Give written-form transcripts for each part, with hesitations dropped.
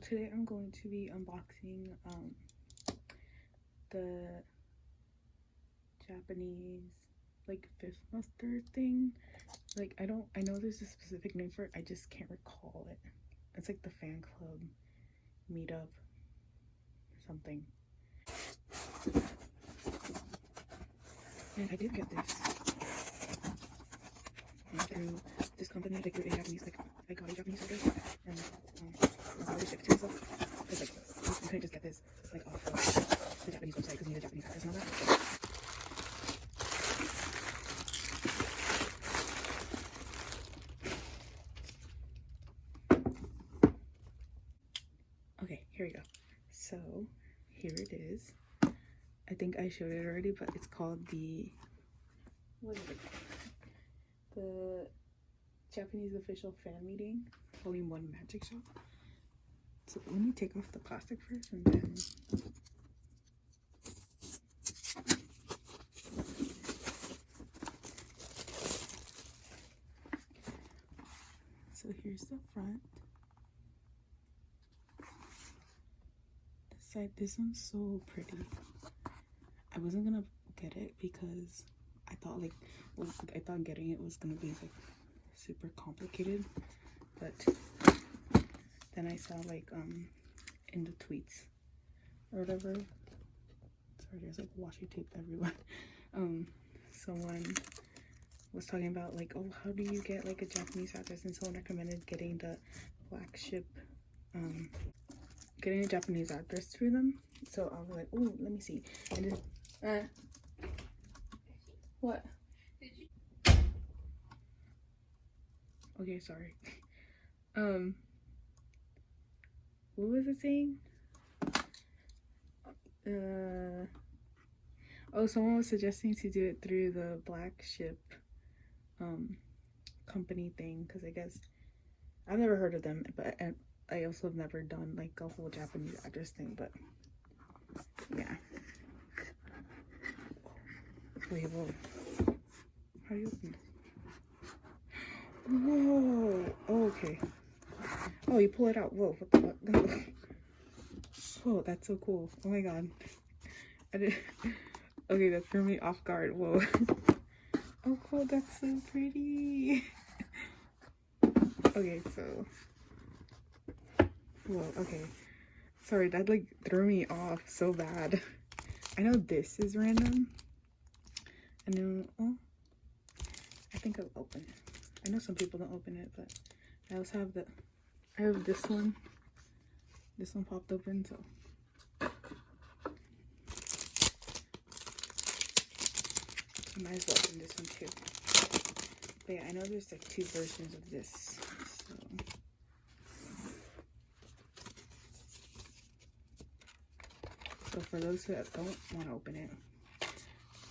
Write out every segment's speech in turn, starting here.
today I'm going to be unboxing the Japanese like fifth muster thing. Like I know there's a specific name for it, I just can't recall it. It's like the fan club meetup something. And I did get this through this company, like through a Japanese, like I got a Japanese address, and I'll always ship it to myself. Cause like you couldn't just get this like off of the Japanese website because you need a Japanese address and all that. Okay, here we go. So here it is. I think I showed it already, but it's called the, what is it called? The Japanese Official Fan Meeting Volume 1 Magic Shop. So let me take off the plastic first and then so here's the front. This side, this one's so pretty. I wasn't gonna get it because I thought getting it was gonna be like super complicated, but then I saw like in the tweets or whatever, sorry there's like washi tape everywhere, someone was talking about like, oh, how do you get like a Japanese address, and someone recommended getting the BlackShip, getting a Japanese address through them. So I was like, oh, let me see. And then what? Okay, sorry. What was it saying? Oh, someone was suggesting to do it through the BlackShip company thing, because I guess I've never heard of them, but I also have never done like a whole Japanese address thing, but yeah. Wait, whoa. How do you open this? Whoa. Oh, okay. Oh, you pull it out. Whoa, what the fuck? Oh, that's so cool. Oh my god. I did. Okay, that threw me off guard. Whoa. Oh, cool. That's so pretty. Okay, so. Whoa, okay. Sorry, that like threw me off so bad. I know this is random. I know. Oh, I think I'll open it. I know some people don't open it, but I also have I have this one. This one popped open, so. I might as well open this one too. But yeah, I know there's like 2 versions of this, so. So for those who don't want to open it,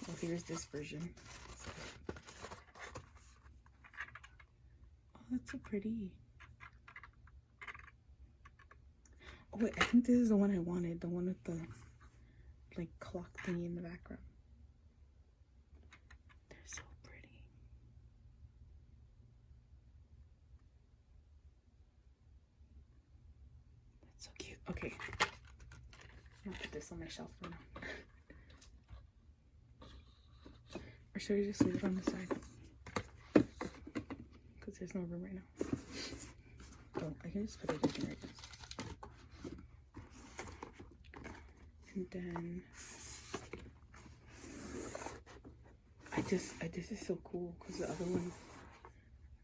well, here's this version. So. Oh, that's so pretty. Oh wait, I think this is the one I wanted, the one with the like clock thingy in the background. They're so pretty. That's so cute. Okay, I'm gonna put this on my shelf for now. Or should I just leave it on the side? Because there's no room right now. Oh, I can just put it in here, I guess. And then this is so cool because the other one,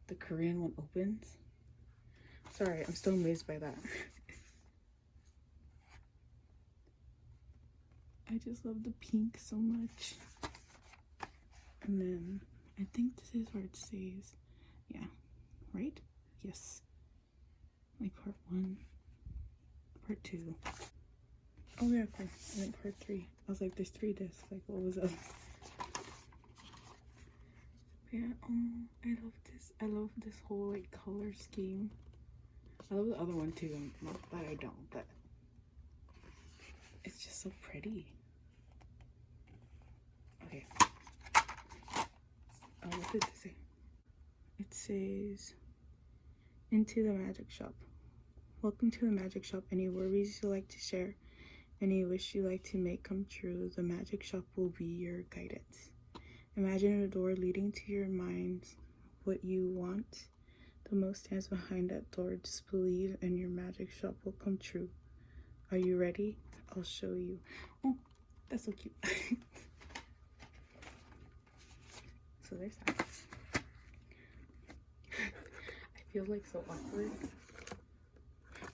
the Korean one, opens. Sorry, I'm still amazed by that. I just love the pink so much. And then I think this is where it says, yeah, right? Yes. Like part 1, part 2. Oh yeah, cool. And then part 3. I was like, there's 3 discs. Like, what was up? Yeah, oh, I love this. I love this whole like color scheme. I love the other one too. Not that I don't, but it's just so pretty. Okay. Oh, what did it say? It says, into the magic shop. Welcome to the magic shop. Any worries you like to share, any wish you like to make come true, the magic shop will be your guidance. Imagine a door leading to your mind. What you want the most stands behind that door. Just believe and your magic shop will come true. Are you ready? I'll show you. Oh, that's so cute. So there's that. I feel like so awkward.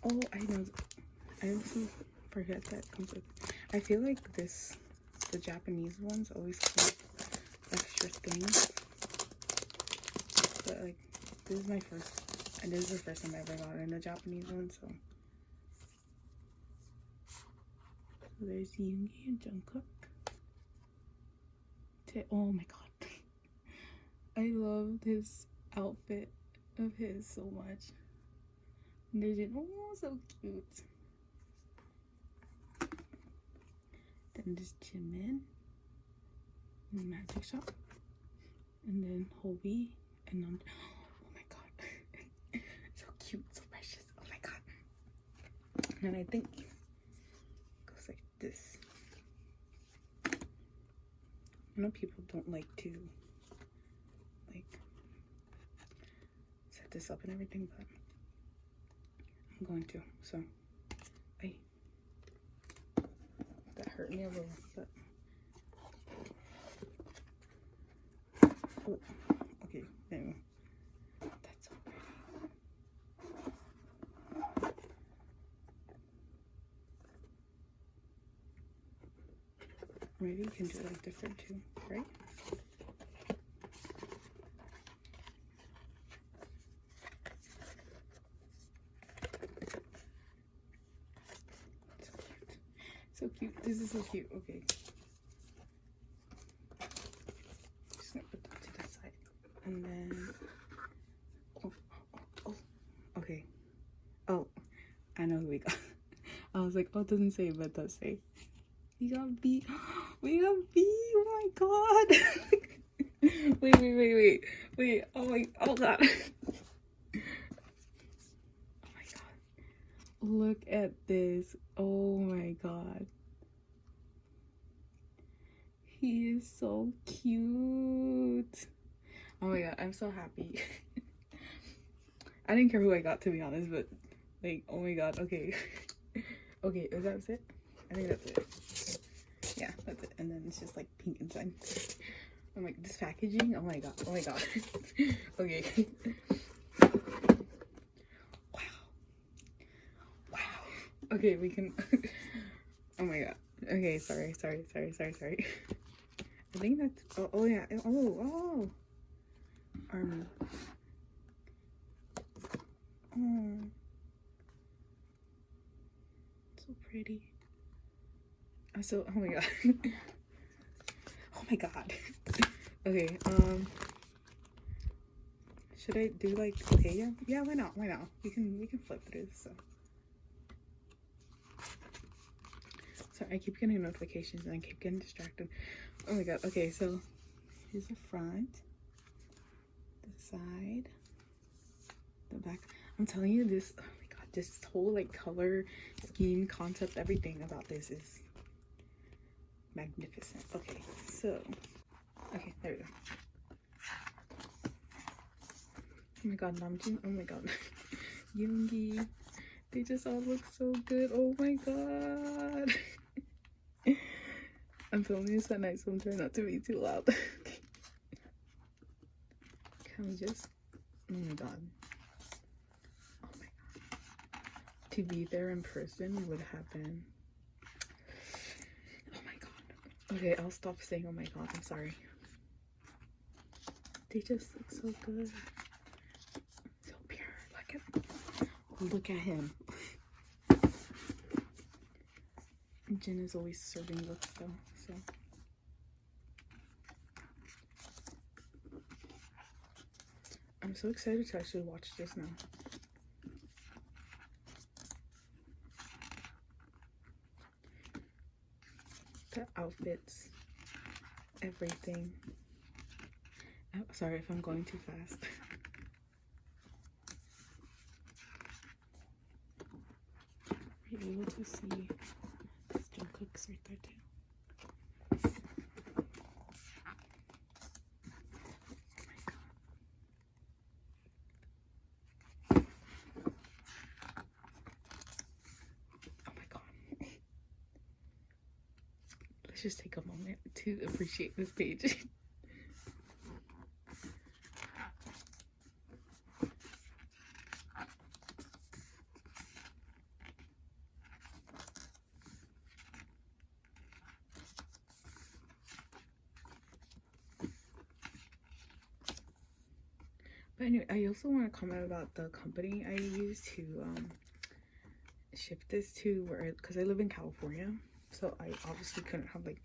Oh, I know. I also forget that comes with. I feel like the Japanese ones always come with extra things. But like, this is my first, and this is the first time I ever got in a Japanese one, so. So there's Yoongi and Jungkook. Oh my god. I love this outfit of his so much. And there's it. Oh, so cute. Then there's Jimin in the magic shop. And then Hobie and oh my god. So cute, so precious. Oh my god. And I think it goes like this. I know people don't like to like set this up and everything, but I'm going to. So that hurt me a little, but oh, okay, anyway. That's so pretty. Maybe you can do it like different too, right? So cute. This is so cute. Okay. Just gonna put that to the side. And then oh. Okay. Oh, I know who we got. I was like, oh, it doesn't say, but it does say. We got B. We got B. Oh my god. Wait. Oh god. Look at this. Oh my god. He is so cute. Oh my god, I'm so happy. I didn't care who I got, to be honest, but like, oh my god, okay. Okay, is that it? I think that's it. Yeah, that's it. And then it's just like pink inside. I'm like, this packaging, oh my god. Okay. Okay, we can. Oh my god. Okay, sorry. I think that's. Oh yeah. Oh. Army. Oh. So pretty. Oh my god. Oh my god. Okay. Should I do like? Okay, yeah. Yeah. Why not? We can flip through this. So. Sorry, I keep getting notifications and I keep getting distracted. Oh my god. Okay, so here's the front, the side, the back. I'm telling you this. Oh my god, this whole like color scheme concept, everything about this is magnificent. Okay, so okay, there we go. Oh my god, Namjoon. Oh my god, Yoongi. They just all look so good. Oh my god. I'm filming this at night, so I'm trying not to be too loud. Can we just? Oh my god. Oh my god. To be there in person would have been. Oh my god. Okay, I'll stop saying oh my god. I'm sorry. They just look so good. So pure. Look at him. Jin is always serving looks though, so. I'm so excited to actually watch this now. The outfits, everything. Oh, sorry if I'm going too fast. be able to see Jungkook's right there too. Oh my god. Let's just take a moment to appreciate this page. But anyway, I also want to comment about the company I use to ship this to, where, because I live in California, so I obviously couldn't have like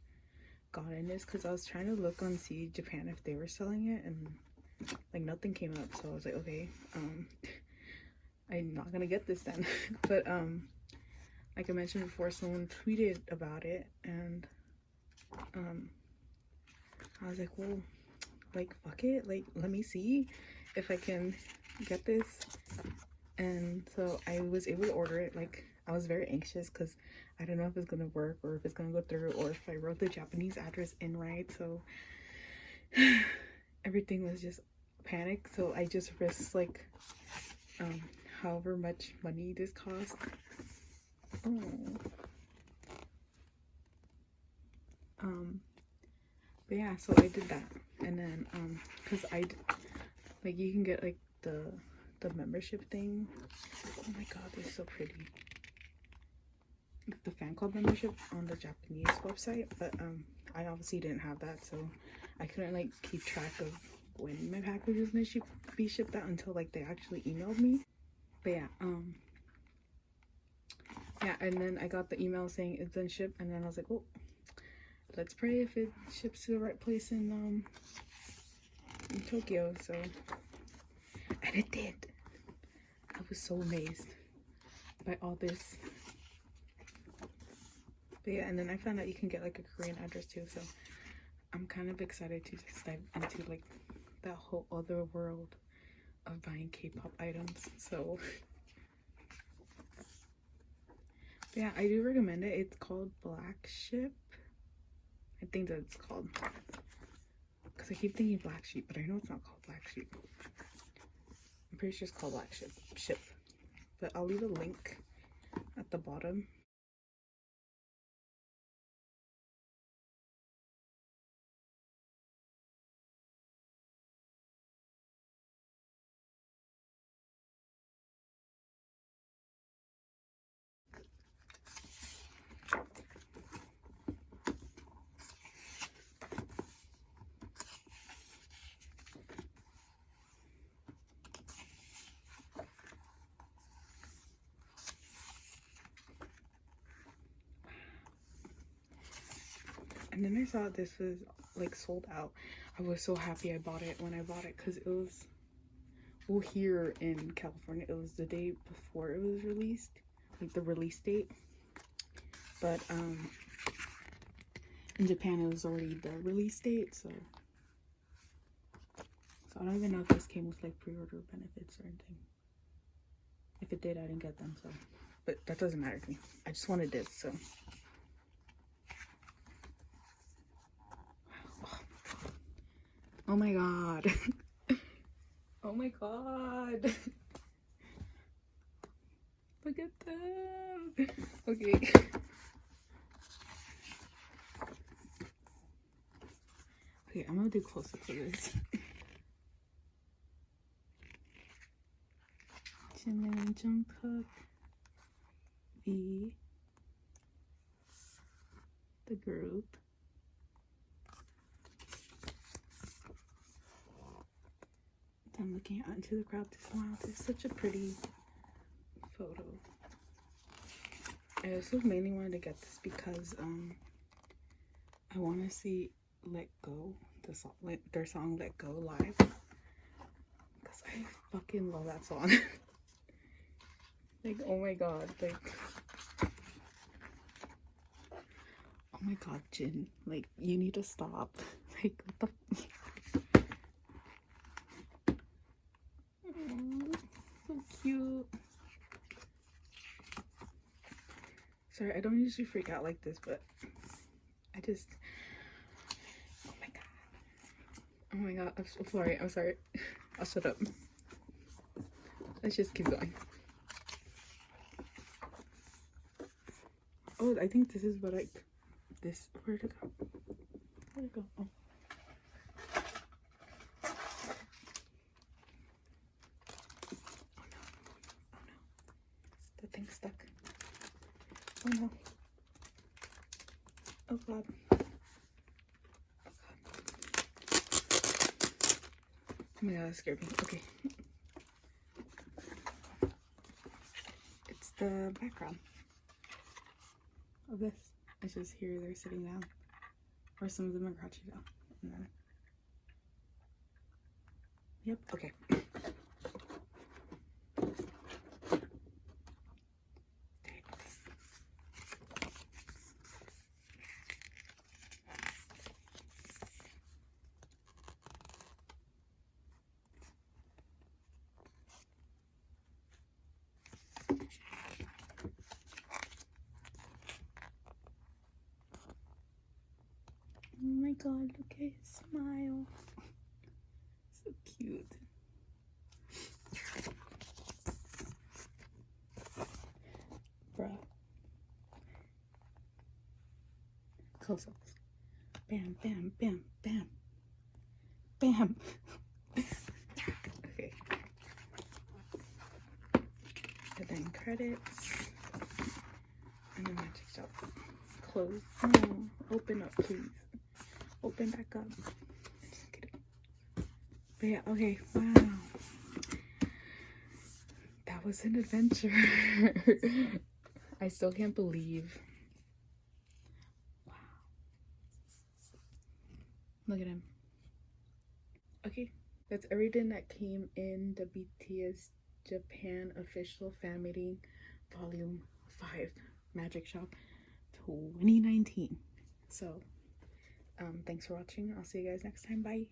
gotten this, because I was trying to look on See Japan if they were selling it, and like nothing came up. So I was like, okay, I'm not gonna get this then. But like I mentioned before, someone tweeted about it, and I was like, well, like fuck it, like let me see if I can get this. And so I was able to order it. Like, I was very anxious because I don't know if it's gonna work or if it's gonna go through, or if I wrote the Japanese address in right. So everything was just panic. So I just risked like however much money this cost. Oh. But yeah, so I did that. And then because like you can get like the membership thing. Oh my god, they're so pretty. Like the fan club membership on the Japanese website, but I obviously didn't have that, so I couldn't like keep track of when my package was gonna be shipped out until like they actually emailed me. But yeah, yeah, and then I got the email saying it's been shipped, and then I was like, oh, let's pray if it ships to the right place in Tokyo. So, and it did. I was so amazed by all this. But yeah, and then I found out you can get like a Korean address too, so I'm kind of excited to just dive into like that whole other world of buying K-pop items. So yeah, I do recommend it. It's called BlackShip. I think that's what it's called, because I keep thinking Black Sheep, but I know it's not called Black Sheep. I'm pretty sure it's called BlackShip. But I'll leave a link at the bottom. And then I saw this was like sold out. I was so happy I bought it when I bought it, because it was, well, here in California, it was the day before it was released, like the release date. But in Japan, it was already the release date, so I don't even know if this came with like pre-order benefits or anything. If it did, I didn't get them, so, but that doesn't matter to me. I just wanted this, so. Oh my god. Oh my god. Look at them. Okay. Okay, I'm gonna do close-up for this. Jimin and Jungkook. The group. I'm looking out into the crowd to smile. This is such a pretty photo. I also mainly wanted to get this because I want to see Let Go, their song Let Go live, because I fucking love that song. Like, oh my god, like, oh my god, Jin, like, you need to stop. Like, what the so cute. Sorry, I don't usually freak out like this, but I just, oh my god, I'm so sorry, I'll shut up. Let's just keep going. Oh, I think this is what where'd it go? Where'd it go? Oh. The thing's stuck. Oh no. Oh god. Oh my god, that scared me. Okay. It's the background of this. It's just here they're sitting down. Or some of them are crouching down. And then... Yep, okay. Oh my god, look at his smile. So cute. Bruh. Close ups. Bam, bam, bam, bam. Bam. Okay. And then credits. And then magic shop. Close. No. Open up, please. Open back up. Just kidding. But yeah, okay. Wow. That was an adventure. I still can't believe. Wow. Look at him. Okay. That's everything that came in the BTS Japan official fan meeting volume 5 magic shop 2019. So thanks for watching. I'll see you guys next time. Bye.